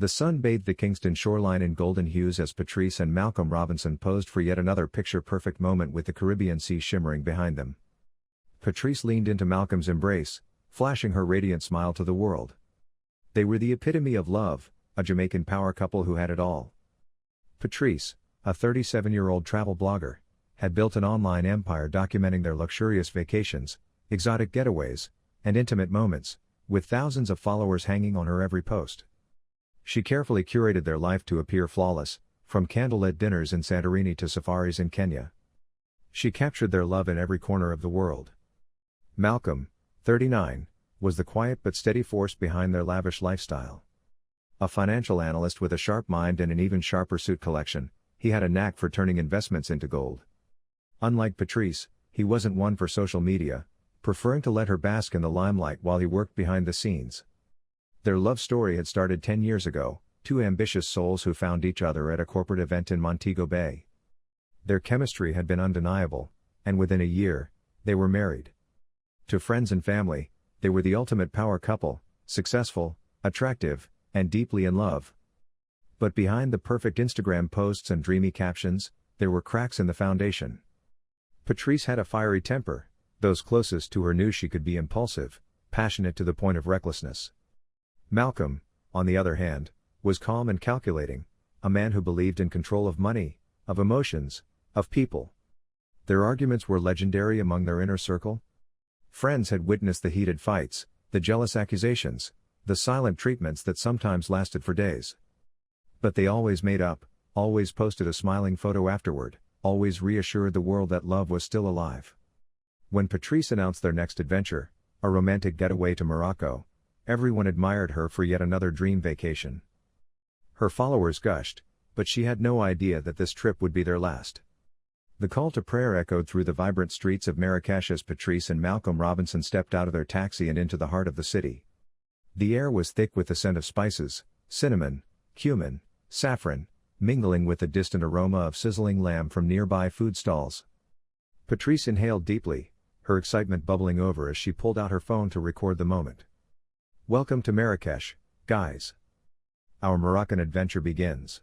The sun bathed the Kingston shoreline in golden hues as Patrice and Malcolm Robinson posed for yet another picture-perfect moment with the Caribbean Sea shimmering behind them. Patrice leaned into Malcolm's embrace, flashing her radiant smile to the world. They were the epitome of love, a Jamaican power couple who had it all. Patrice, a 37-year-old travel blogger, had built an online empire documenting their luxurious vacations, exotic getaways, and intimate moments, with thousands of followers hanging on her every post. She carefully curated their life to appear flawless, from candlelit dinners in Santorini to safaris in Kenya. She captured their love in every corner of the world. Malcolm, 39, was the quiet but steady force behind their lavish lifestyle. A financial analyst with a sharp mind and an even sharper suit collection, he had a knack for turning investments into gold. Unlike Patrice, he wasn't one for social media, preferring to let her bask in the limelight while he worked behind the scenes. Their love story had started 10 years ago, two ambitious souls who found each other at a corporate event in Montego Bay. Their chemistry had been undeniable, and within a year, they were married. To friends and family, they were the ultimate power couple, successful, attractive, and deeply in love. But behind the perfect Instagram posts and dreamy captions, there were cracks in the foundation. Patrice had a fiery temper. Those closest to her knew she could be impulsive, passionate to the point of recklessness. Malcolm, on the other hand, was calm and calculating, a man who believed in control of money, of emotions, of people. Their arguments were legendary among their inner circle. Friends had witnessed the heated fights, the jealous accusations, the silent treatments that sometimes lasted for days. But they always made up, always posted a smiling photo afterward, always reassured the world that love was still alive. When Patrice announced their next adventure, a romantic getaway to Morocco, everyone admired her for yet another dream vacation. Her followers gushed, but she had no idea that this trip would be their last. The call to prayer echoed through the vibrant streets of Marrakesh as Patrice and Malcolm Robinson stepped out of their taxi and into the heart of the city. The air was thick with the scent of spices, cinnamon, cumin, saffron, mingling with the distant aroma of sizzling lamb from nearby food stalls. Patrice inhaled deeply, her excitement bubbling over as she pulled out her phone to record the moment. "Welcome to Marrakesh, guys. Our Moroccan adventure begins."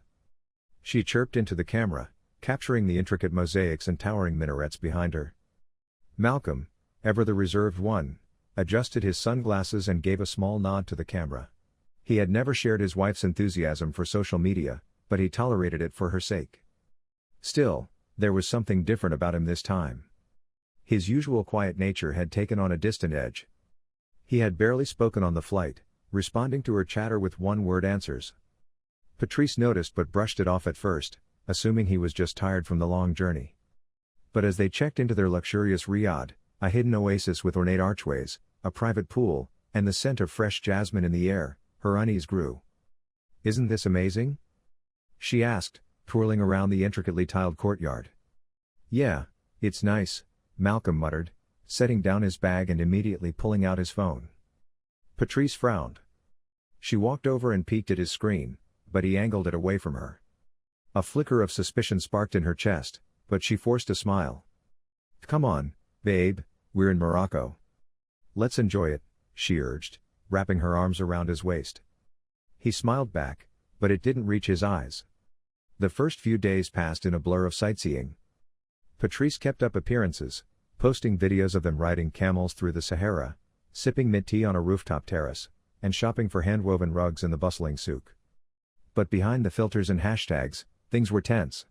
She chirped into the camera, capturing the intricate mosaics and towering minarets behind her. Malcolm, ever the reserved one, adjusted his sunglasses and gave a small nod to the camera. He had never shared his wife's enthusiasm for social media, but he tolerated it for her sake. Still, there was something different about him this time. His usual quiet nature had taken on a distant edge. He had barely spoken on the flight, responding to her chatter with one-word answers. Patrice noticed but brushed it off at first, assuming he was just tired from the long journey. But as they checked into their luxurious riad, a hidden oasis with ornate archways, a private pool, and the scent of fresh jasmine in the air, her unease grew. "Isn't this amazing?" she asked, twirling around the intricately tiled courtyard. "Yeah, it's nice," Malcolm muttered, setting down his bag and immediately pulling out his phone. Patrice frowned. She walked over and peeked at his screen, but he angled it away from her. A flicker of suspicion sparked in her chest, but she forced a smile. "Come on, babe, we're in Morocco. Let's enjoy it," she urged, wrapping her arms around his waist. He smiled back, but it didn't reach his eyes. The first few days passed in a blur of sightseeing. Patrice kept up appearances, posting videos of them riding camels through the Sahara, sipping mint tea on a rooftop terrace, and shopping for hand-woven rugs in the bustling souk. But behind the filters and hashtags, things were tense.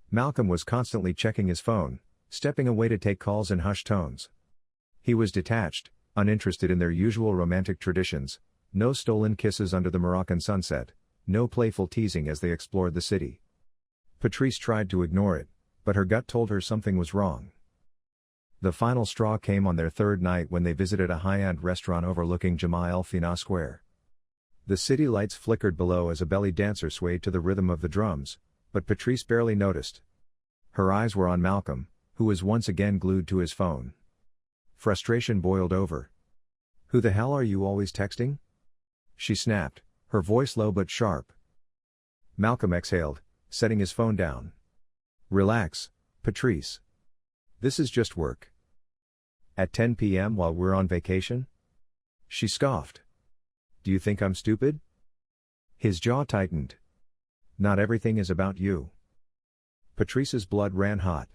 Malcolm was constantly checking his phone, stepping away to take calls in hushed tones. He was detached, uninterested in their usual romantic traditions, no stolen kisses under the Moroccan sunset, no playful teasing as they explored the city. Patrice tried to ignore it, but her gut told her something was wrong. The final straw came on their third night when they visited a high-end restaurant overlooking Jamal el-Fina Square. The city lights flickered below as a belly dancer swayed to the rhythm of the drums, but Patrice barely noticed. Her eyes were on Malcolm, who was once again glued to his phone. Frustration boiled over. "Who the hell are you always texting?" she snapped, her voice low but sharp. Malcolm exhaled, setting his phone down. "Relax, Patrice. This is just work." "At 10 p.m. while we're on vacation?" she scoffed. "Do you think I'm stupid?" His jaw tightened. Not everything is about you. Patrice's blood ran hot.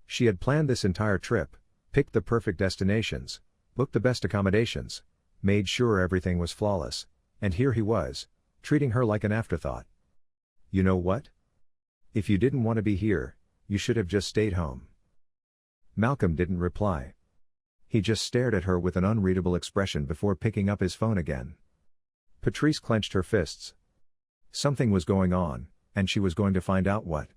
She had planned this entire trip, picked the perfect destinations, booked the best accommodations, made sure everything was flawless, and here he was, treating her like an afterthought. You know what? If you didn't want to be here, you should have just stayed home. Malcolm didn't reply. He just stared at her with an unreadable expression before picking up his phone again. Patrice clenched her fists. Something was going on, and she was going to find out what.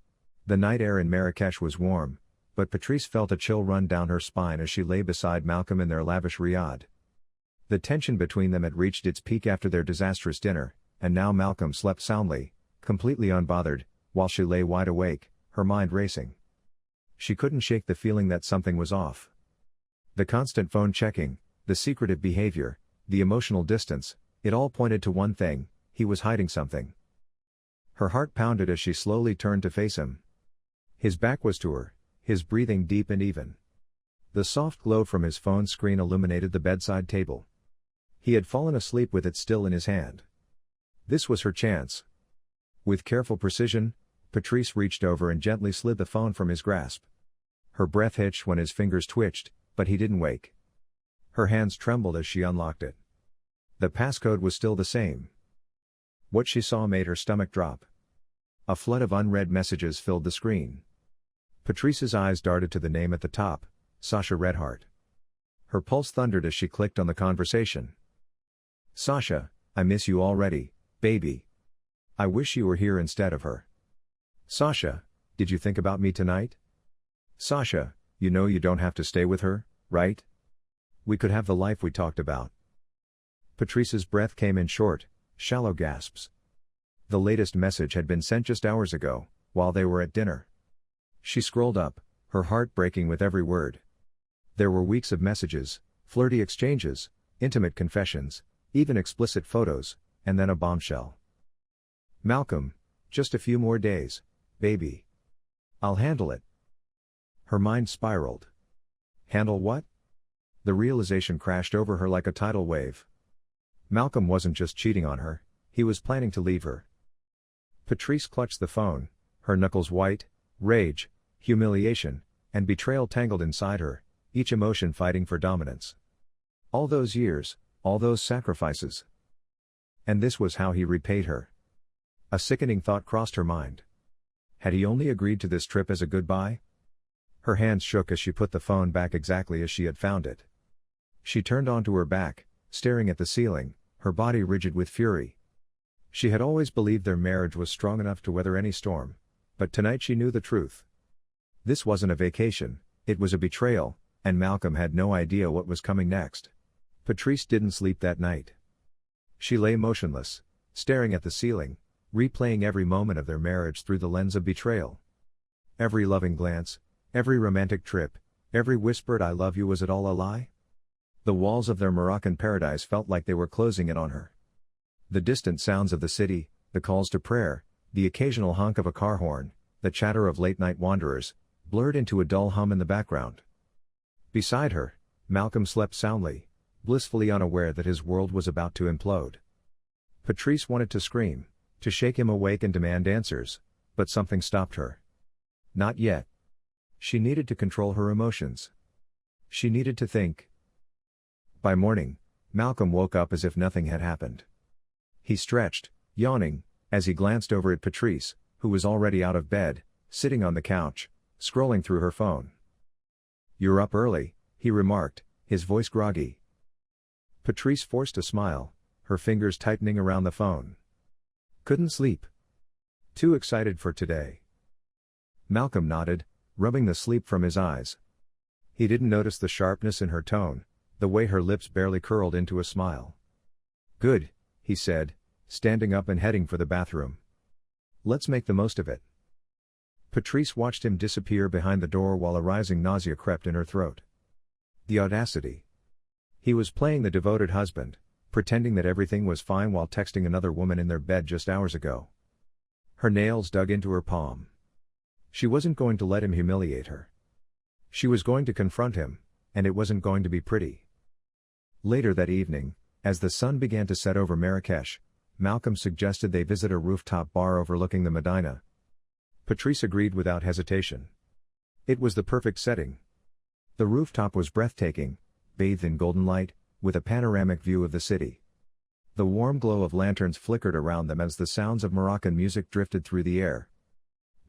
The night air in Marrakesh was warm, but Patrice felt a chill run down her spine as she lay beside Malcolm in their lavish riad. The tension between them had reached its peak after their disastrous dinner, and now Malcolm slept soundly, completely unbothered, while she lay wide awake, her mind racing. She couldn't shake the feeling that something was off. The constant phone checking, the secretive behavior, the emotional distance, it all pointed to one thing: he was hiding something. Her heart pounded as she slowly turned to face him. His back was to her, his breathing deep and even. The soft glow from his phone screen illuminated the bedside table. He had fallen asleep with it still in his hand. This was her chance. With careful precision, Patrice reached over and gently slid the phone from his grasp. Her breath hitched when his fingers twitched, but he didn't wake. Her hands trembled as she unlocked it. The passcode was still the same. What she saw made her stomach drop. A flood of unread messages filled the screen. Patrice's eyes darted to the name at the top, Sasha Redhart. Her pulse thundered as she clicked on the conversation. Sasha, I miss you already, baby. I wish you were here instead of her. Sasha, did you think about me tonight? Sasha, you know you don't have to stay with her, right? We could have the life we talked about. Patrice's breath came in short, shallow gasps. The latest message had been sent just hours ago, while they were at dinner. She scrolled up, her heart breaking with every word. There were weeks of messages, flirty exchanges, intimate confessions, even explicit photos, and then a bombshell. Malcolm, just a few more days, baby. I'll handle it. Her mind spiraled. Handle what? The realization crashed over her like a tidal wave. Malcolm wasn't just cheating on her, he was planning to leave her. Patrice clutched the phone, her knuckles white, rage, humiliation, and betrayal tangled inside her, each emotion fighting for dominance. All those years, all those sacrifices. And this was how he repaid her. A sickening thought crossed her mind. Had he only agreed to this trip as a goodbye? Her hands shook as she put the phone back exactly as she had found it. She turned onto her back, staring at the ceiling, her body rigid with fury. She had always believed their marriage was strong enough to weather any storm, but tonight she knew the truth. This wasn't a vacation, it was a betrayal, and Malcolm had no idea what was coming next. Patrice didn't sleep that night. She lay motionless, staring at the ceiling, replaying every moment of their marriage through the lens of betrayal. Every loving glance, every romantic trip, every whispered "I love you," was it all a lie? The walls of their Moroccan paradise felt like they were closing in on her. The distant sounds of the city, the calls to prayer, the occasional honk of a car horn, the chatter of late-night wanderers, blurred into a dull hum in the background. Beside her, Malcolm slept soundly, blissfully unaware that his world was about to implode. Patrice wanted to scream, to shake him awake and demand answers, but something stopped her. Not yet. She needed to control her emotions. She needed to think. By morning, Malcolm woke up as if nothing had happened. He stretched, yawning, as he glanced over at Patrice, who was already out of bed, sitting on the couch, scrolling through her phone. "You're up early," he remarked, his voice groggy. Patrice forced a smile, her fingers tightening around the phone. "Couldn't sleep. Too excited for today." Malcolm nodded, rubbing the sleep from his eyes. He didn't notice the sharpness in her tone, the way her lips barely curled into a smile. "Good," he said, standing up and heading for the bathroom. "Let's make the most of it." Patrice watched him disappear behind the door while a rising nausea crept in her throat. The audacity. He was playing the devoted husband, pretending that everything was fine while texting another woman in their bed just hours ago. Her nails dug into her palm. She wasn't going to let him humiliate her. She was going to confront him, and it wasn't going to be pretty. Later that evening, as the sun began to set over Marrakesh, Malcolm suggested they visit a rooftop bar overlooking the Medina. Patrice agreed without hesitation. It was the perfect setting. The rooftop was breathtaking, bathed in golden light, with a panoramic view of the city. The warm glow of lanterns flickered around them as the sounds of Moroccan music drifted through the air.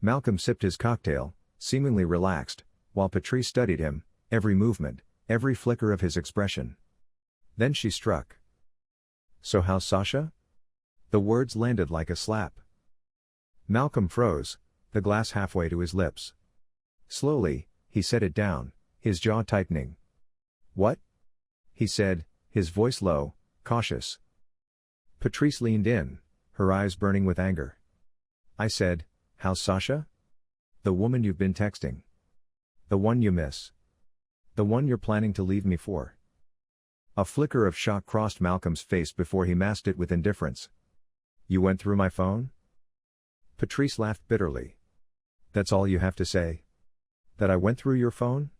Malcolm sipped his cocktail, seemingly relaxed, while Patrice studied him, every movement, every flicker of his expression. Then she struck. "So how's Sasha?" The words landed like a slap. Malcolm froze, the glass halfway to his lips. Slowly, he set it down, his jaw tightening. "What?" he said, his voice low, cautious. Patrice leaned in, her eyes burning with anger. "I said, how's Sasha? The woman you've been texting. The one you miss. The one you're planning to leave me for." A flicker of shock crossed Malcolm's face before he masked it with indifference. "You went through my phone?" Patrice laughed bitterly. "That's all you have to say? That I went through your phone?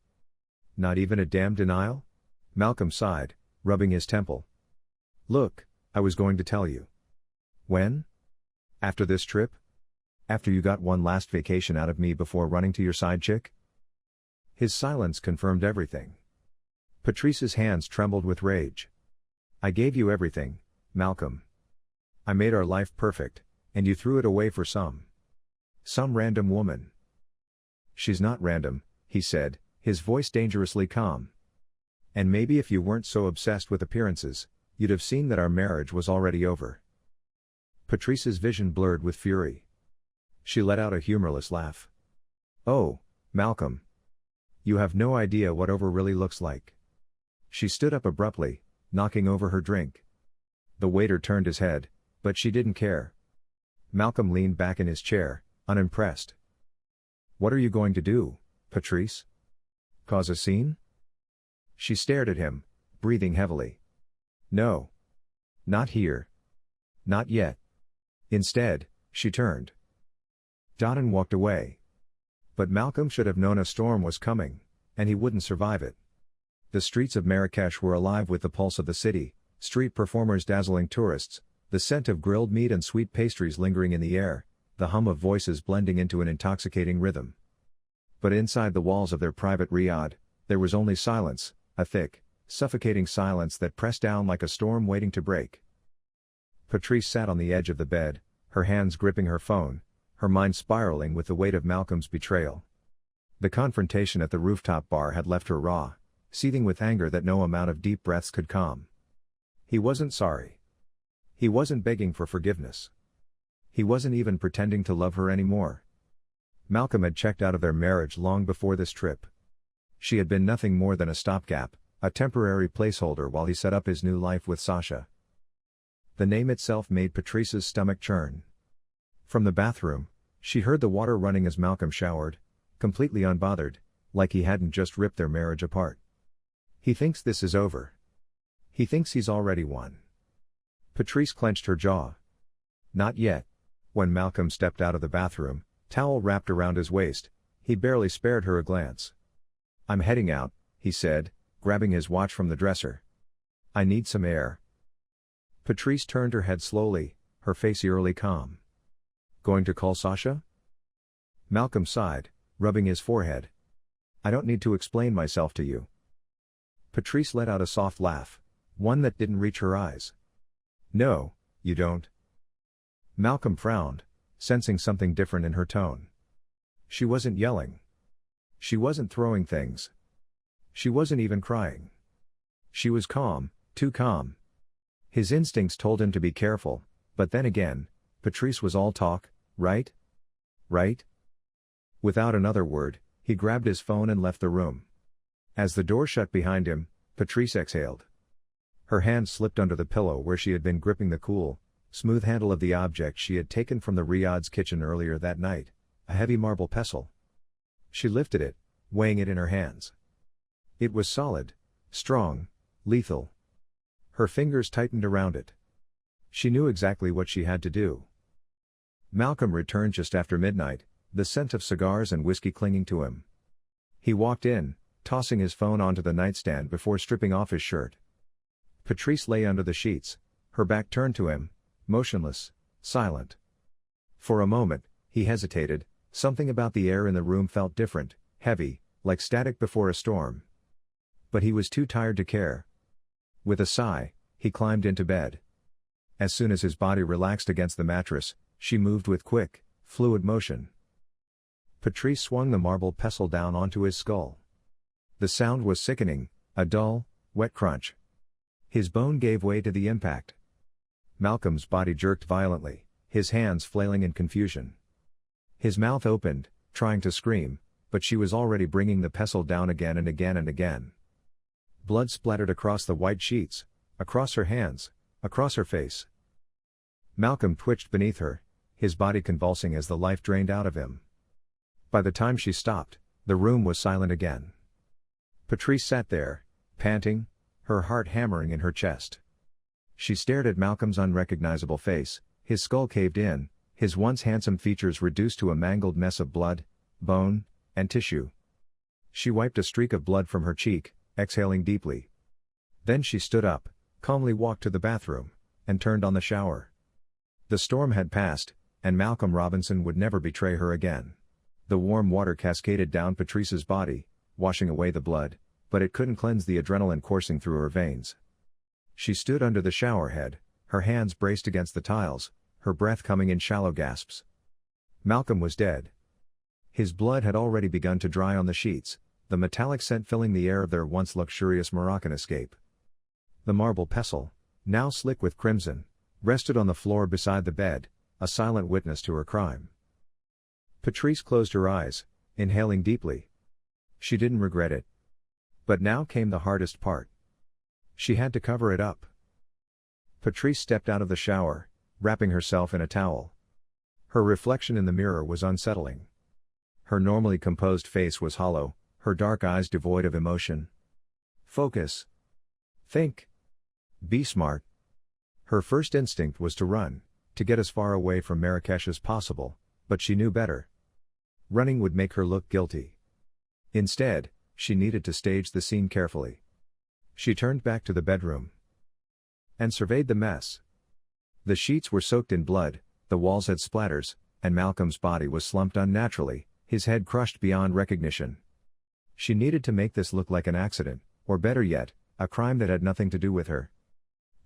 Not even a damn denial?" Malcolm sighed, rubbing his temple. "Look, I was going to tell you." "When? After this trip? After you got one last vacation out of me before running to your side chick?" His silence confirmed everything. Patrice's hands trembled with rage. "I gave you everything, Malcolm. I made our life perfect, and you threw it away for some random woman." "She's not random," he said, his voice dangerously calm. "And maybe if you weren't so obsessed with appearances, you'd have seen that our marriage was already over." Patrice's vision blurred with fury. She let out a humorless laugh. "Oh, Malcolm. You have no idea what over really looks like." She stood up abruptly, knocking over her drink. The waiter turned his head, but she didn't care. Malcolm leaned back in his chair, unimpressed. "What are you going to do, Patrice? Cause a scene?" She stared at him, breathing heavily. "No. Not here. Not yet." Instead, she turned. And walked away. But Malcolm should have known a storm was coming, and he wouldn't survive it. The streets of Marrakesh were alive with the pulse of the city, street performers dazzling tourists, the scent of grilled meat and sweet pastries lingering in the air, the hum of voices blending into an intoxicating rhythm. But inside the walls of their private riad, there was only silence, a thick, suffocating silence that pressed down like a storm waiting to break. Patrice sat on the edge of the bed, her hands gripping her phone, her mind spiraling with the weight of Malcolm's betrayal. The confrontation at the rooftop bar had left her raw, seething with anger that no amount of deep breaths could calm. He wasn't sorry. He wasn't begging for forgiveness. He wasn't even pretending to love her anymore. Malcolm had checked out of their marriage long before this trip. She had been nothing more than a stopgap, a temporary placeholder while he set up his new life with Sasha. The name itself made Patrice's stomach churn. From the bathroom, she heard the water running as Malcolm showered, completely unbothered, like he hadn't just ripped their marriage apart. "He thinks this is over. He thinks he's already won." Patrice clenched her jaw. "Not yet." When Malcolm stepped out of the bathroom, towel wrapped around his waist, he barely spared her a glance. "I'm heading out," he said, grabbing his watch from the dresser. "I need some air." Patrice turned her head slowly, her face eerily calm. "Going to call Sasha?" Malcolm sighed, rubbing his forehead. "I don't need to explain myself to you." Patrice let out a soft laugh, one that didn't reach her eyes. "No, you don't." Malcolm frowned, sensing something different in her tone. She wasn't yelling. She wasn't throwing things. She wasn't even crying. She was calm, too calm. His instincts told him to be careful, but then again, Patrice was all talk, right? Right? Without another word, he grabbed his phone and left the room. As the door shut behind him, Patrice exhaled. Her hand slipped under the pillow where she had been gripping the cool, smooth handle of the object she had taken from the riad's kitchen earlier that night, a heavy marble pestle. She lifted it, weighing it in her hands. It was solid, strong, lethal. Her fingers tightened around it. She knew exactly what she had to do. Malcolm returned just after midnight, the scent of cigars and whiskey clinging to him. He walked in, tossing his phone onto the nightstand before stripping off his shirt. Patrice lay under the sheets, her back turned to him, motionless, silent. For a moment, he hesitated, something about the air in the room felt different, heavy, like static before a storm. But he was too tired to care. With a sigh, he climbed into bed. As soon as his body relaxed against the mattress, she moved with quick, fluid motion. Patrice swung the marble pestle down onto his skull. The sound was sickening, a dull, wet crunch. His bone gave way to the impact. Malcolm's body jerked violently, his hands flailing in confusion. His mouth opened, trying to scream, but she was already bringing the pestle down again and again and again. Blood splattered across the white sheets, across her hands, across her face. Malcolm twitched beneath her, his body convulsing as the life drained out of him. By the time she stopped, the room was silent again. Patrice sat there, panting, her heart hammering in her chest. She stared at Malcolm's unrecognizable face, his skull caved in, his once handsome features reduced to a mangled mess of blood, bone, and tissue. She wiped a streak of blood from her cheek, exhaling deeply. Then she stood up, calmly walked to the bathroom, and turned on the shower. The storm had passed, and Malcolm Robinson would never betray her again. The warm water cascaded down Patrice's body, washing away the blood, but it couldn't cleanse the adrenaline coursing through her veins. She stood under the shower head, her hands braced against the tiles, her breath coming in shallow gasps. Malcolm was dead. His blood had already begun to dry on the sheets, the metallic scent filling the air of their once luxurious Moroccan escape. The marble pestle, now slick with crimson, rested on the floor beside the bed, a silent witness to her crime. Patrice closed her eyes, inhaling deeply. She didn't regret it. But now came the hardest part. She had to cover it up. Patrice stepped out of the shower, wrapping herself in a towel. Her reflection in the mirror was unsettling. Her normally composed face was hollow, her dark eyes devoid of emotion. Focus. Think. Be smart. Her first instinct was to run, to get as far away from Marrakesh as possible, but she knew better. Running would make her look guilty. Instead, she needed to stage the scene carefully. She turned back to the bedroom and surveyed the mess. The sheets were soaked in blood, the walls had splatters, and Malcolm's body was slumped unnaturally, his head crushed beyond recognition. She needed to make this look like an accident, or better yet, a crime that had nothing to do with her.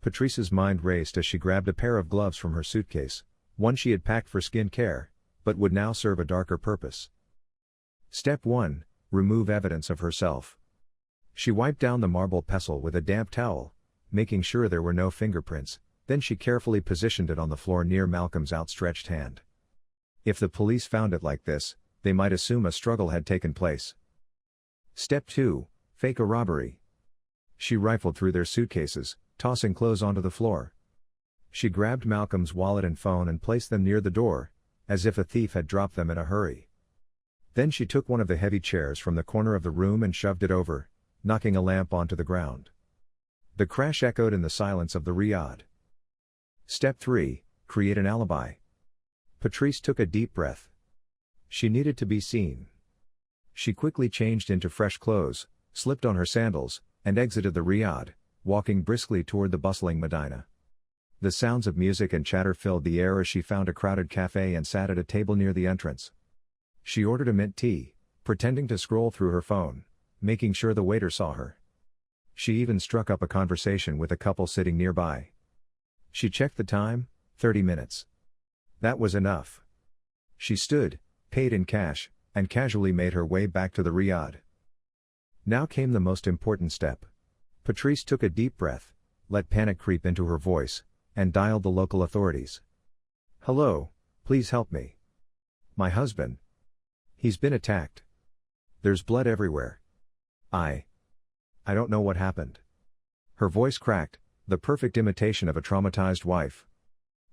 Patrice's mind raced as she grabbed a pair of gloves from her suitcase, one she had packed for skin care, but would now serve a darker purpose. Step 1. Remove evidence of herself. She wiped down the marble pestle with a damp towel, making sure there were no fingerprints, then she carefully positioned it on the floor near Malcolm's outstretched hand. If the police found it like this, they might assume a struggle had taken place. Step 2. Fake a robbery. She rifled through their suitcases, tossing clothes onto the floor. She grabbed Malcolm's wallet and phone and placed them near the door, as if a thief had dropped them in a hurry. Then she took one of the heavy chairs from the corner of the room and shoved it over, knocking a lamp onto the ground. The crash echoed in the silence of the riad. Step 3. Create an alibi. Patrice took a deep breath. She needed to be seen. She quickly changed into fresh clothes, slipped on her sandals, and exited the riad, walking briskly toward the bustling Medina. The sounds of music and chatter filled the air as she found a crowded cafe and sat at a table near the entrance. She ordered a mint tea, pretending to scroll through her phone, making sure the waiter saw her. She even struck up a conversation with a couple sitting nearby. She checked the time, 30 minutes. That was enough. She stood, paid in cash, and casually made her way back to the riad. Now came the most important step. Patrice took a deep breath, let panic creep into her voice, and dialed the local authorities. "Hello, please help me. My husband. He's been attacked. There's blood everywhere. I don't know what happened." Her voice cracked, the perfect imitation of a traumatized wife.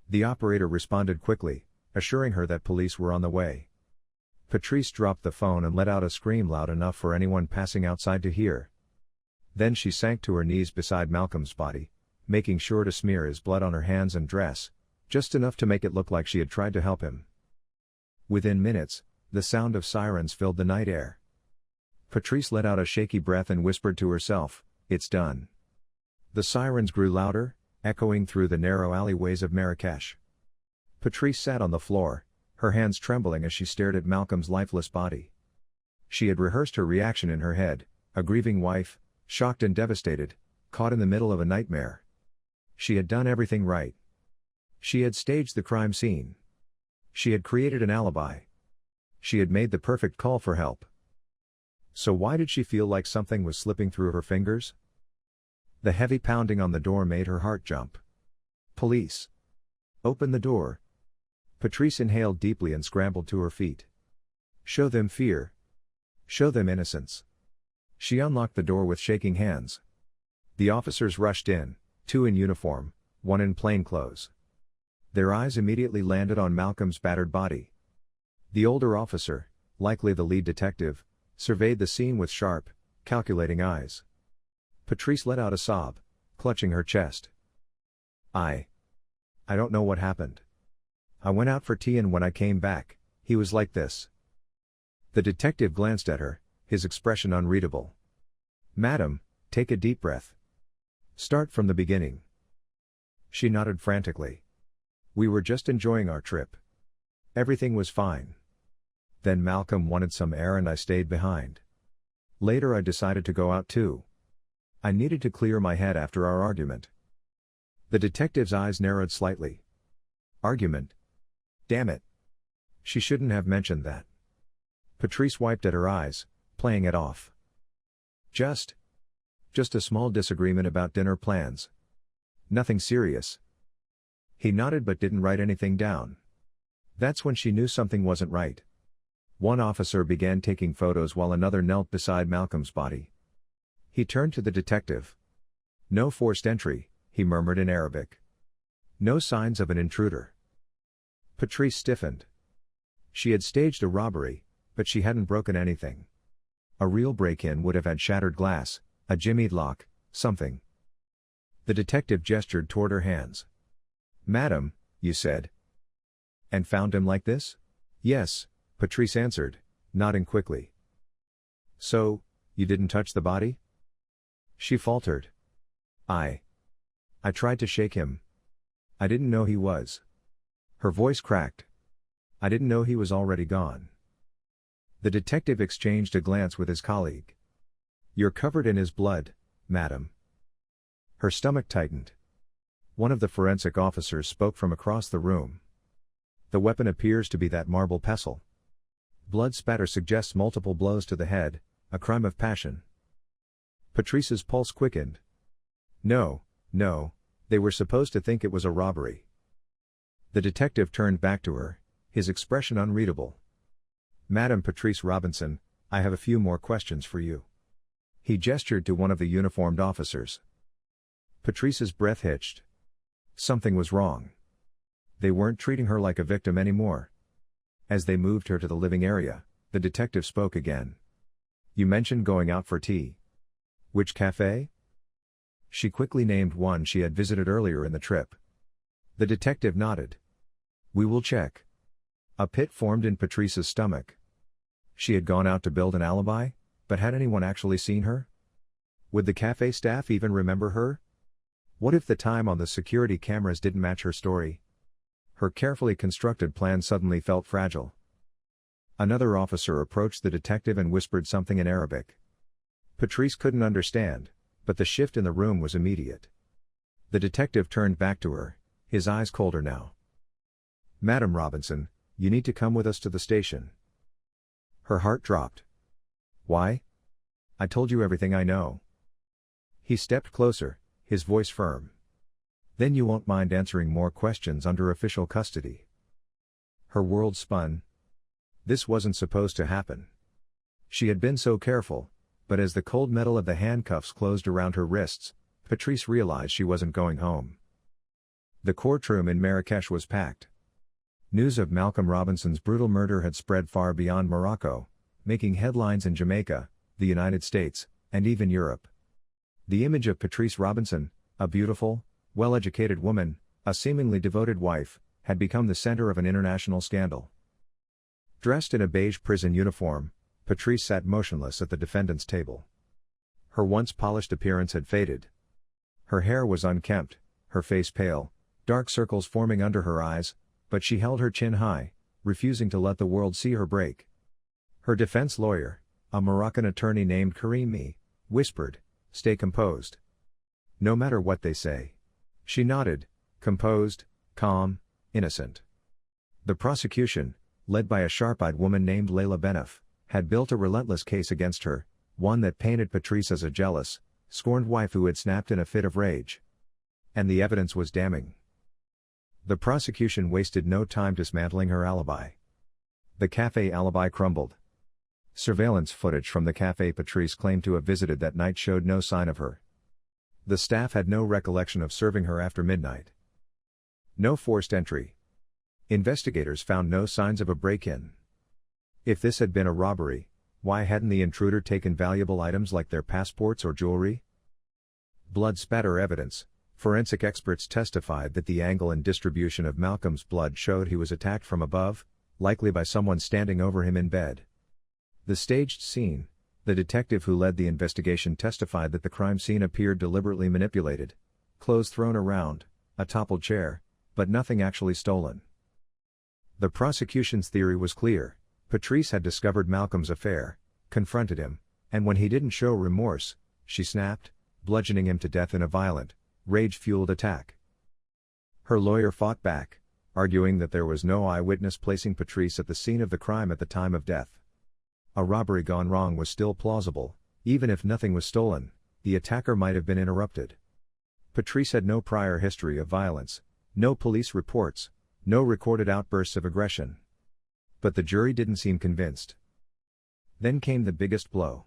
The operator responded quickly, assuring her that police were on the way. Patrice dropped the phone and let out a scream loud enough for anyone passing outside to hear. Then she sank to her knees beside Malcolm's body, making sure to smear his blood on her hands and dress, just enough to make it look like she had tried to help him. Within minutes, the sound of sirens filled the night air. Patrice let out a shaky breath and whispered to herself, "It's done." The sirens grew louder, echoing through the narrow alleyways of Marrakesh. Patrice sat on the floor, her hands trembling as she stared at Malcolm's lifeless body. She had rehearsed her reaction in her head, a grieving wife, shocked and devastated, caught in the middle of a nightmare. She had done everything right. She had staged the crime scene. She had created an alibi. She had made the perfect call for help. So why did she feel like something was slipping through her fingers? The heavy pounding on the door made her heart jump. Police. Open the door. Patrice inhaled deeply and scrambled to her feet. Show them fear. Show them innocence. She unlocked the door with shaking hands. The officers rushed in, 2 in uniform, 1 in plain clothes. Their eyes immediately landed on Malcolm's battered body. The older officer, likely the lead detective, surveyed the scene with sharp, calculating eyes. Patrice let out a sob, clutching her chest. I don't know what happened. I went out for tea and when I came back, he was like this. The detective glanced at her, his expression unreadable. Madam, take a deep breath. Start from the beginning. She nodded frantically. We were just enjoying our trip. Everything was fine. Then Malcolm wanted some air and I stayed behind. Later I decided to go out too. I needed to clear my head after our argument. The detective's eyes narrowed slightly. Argument? Damn it. She shouldn't have mentioned that. Patrice wiped at her eyes, playing it off. Just a small disagreement about dinner plans. Nothing serious. He nodded but didn't write anything down. That's when she knew something wasn't right. One officer began taking photos while another knelt beside Malcolm's body. He turned to the detective. No forced entry, he murmured in Arabic. No signs of an intruder. Patrice stiffened. She had staged a robbery, but she hadn't broken anything. A real break-in would have had shattered glass, a jimmied lock, something. The detective gestured toward her hands. Madam, you said. And found him like this? Yes, Patrice answered, nodding quickly. So, you didn't touch the body? She faltered. I tried to shake him. I didn't know he was. Her voice cracked. I didn't know he was already gone. The detective exchanged a glance with his colleague. You're covered in his blood, madam. Her stomach tightened. One of the forensic officers spoke from across the room. The weapon appears to be that marble pestle. Blood spatter suggests multiple blows to the head, a crime of passion. Patrice's pulse quickened. No, they were supposed to think it was a robbery. The detective turned back to her, his expression unreadable. Madam Patrice Robinson, I have a few more questions for you. He gestured to one of the uniformed officers. Patrice's breath hitched. Something was wrong. They weren't treating her like a victim anymore. As they moved her to the living area, the detective spoke again. You mentioned going out for tea. Which cafe? She quickly named one she had visited earlier in the trip. The detective nodded. We will check. A pit formed in Patrice's stomach. She had gone out to build an alibi, but had anyone actually seen her? Would the cafe staff even remember her? What if the time on the security cameras didn't match her story? Her carefully constructed plan suddenly felt fragile. Another officer approached the detective and whispered something in Arabic. Patrice couldn't understand, but the shift in the room was immediate. The detective turned back to her, his eyes colder now. Madam Robinson, you need to come with us to the station. Her heart dropped. Why? I told you everything I know. He stepped closer, his voice firm. Then you won't mind answering more questions under official custody. Her world spun. This wasn't supposed to happen. She had been so careful, but as the cold metal of the handcuffs closed around her wrists, Patrice realized she wasn't going home. The courtroom in Marrakesh was packed. News of Malcolm Robinson's brutal murder had spread far beyond Morocco, making headlines in Jamaica, the United States, and even Europe. The image of Patrice Robinson, a beautiful, well-educated woman, a seemingly devoted wife, had become the center of an international scandal. Dressed in a beige prison uniform, Patrice sat motionless at the defendant's table. Her once polished appearance had faded. Her hair was unkempt, her face pale, dark circles forming under her eyes, but she held her chin high, refusing to let the world see her break. Her defense lawyer, a Moroccan attorney named Karimi, whispered, "Stay composed. No matter what they say." She nodded, composed, calm, innocent. The prosecution, led by a sharp-eyed woman named Layla Benaf, had built a relentless case against her, one that painted Patrice as a jealous, scorned wife who had snapped in a fit of rage. And the evidence was damning. The prosecution wasted no time dismantling her alibi. The cafe alibi crumbled. Surveillance footage from the cafe Patrice claimed to have visited that night showed no sign of her. The staff had no recollection of serving her after midnight. No forced entry. Investigators found no signs of a break-in. If this had been a robbery, why hadn't the intruder taken valuable items like their passports or jewelry? Blood spatter evidence. Forensic experts testified that the angle and distribution of Malcolm's blood showed he was attacked from above, likely by someone standing over him in bed. The staged scene. The detective who led the investigation testified that the crime scene appeared deliberately manipulated. Clothes thrown around, a toppled chair, but nothing actually stolen. The prosecution's theory was clear. Patrice had discovered Malcolm's affair, confronted him, and when he didn't show remorse, she snapped, bludgeoning him to death in a violent, rage-fueled attack. Her lawyer fought back, arguing that there was no eyewitness placing Patrice at the scene of the crime at the time of death. A robbery gone wrong was still plausible. Even if nothing was stolen, the attacker might have been interrupted. Patrice had no prior history of violence, no police reports, no recorded outbursts of aggression. But the jury didn't seem convinced. Then came the biggest blow.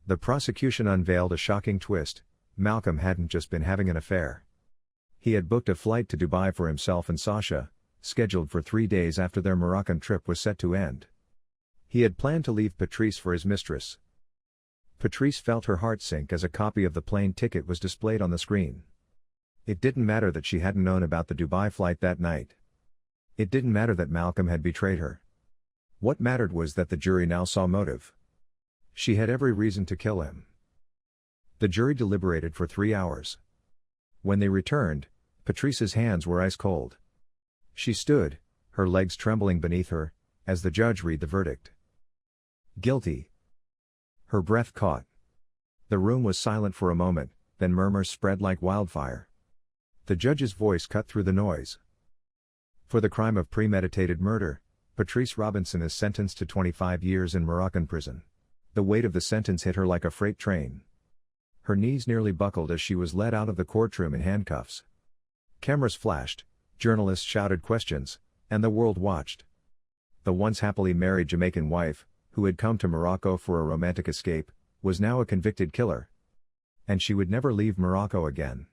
The prosecution unveiled a shocking twist. Malcolm hadn't just been having an affair. He had booked a flight to Dubai for himself and Sasha, scheduled for 3 days after their Moroccan trip was set to end. He had planned to leave Patrice for his mistress. Patrice felt her heart sink as a copy of the plane ticket was displayed on the screen. It didn't matter that she hadn't known about the Dubai flight that night. It didn't matter that Malcolm had betrayed her. What mattered was that the jury now saw motive. She had every reason to kill him. The jury deliberated for 3 hours. When they returned, Patrice's hands were ice cold. She stood, her legs trembling beneath her, as the judge read the verdict. Guilty. Her breath caught. The room was silent for a moment, then murmurs spread like wildfire. The judge's voice cut through the noise. For the crime of premeditated murder, Patrice Robinson is sentenced to 25 years in Moroccan prison. The weight of the sentence hit her like a freight train. Her knees nearly buckled as she was led out of the courtroom in handcuffs. Cameras flashed, journalists shouted questions, and the world watched. The once happily married Jamaican wife, who had come to Morocco for a romantic escape, was now a convicted killer. And she would never leave Morocco again.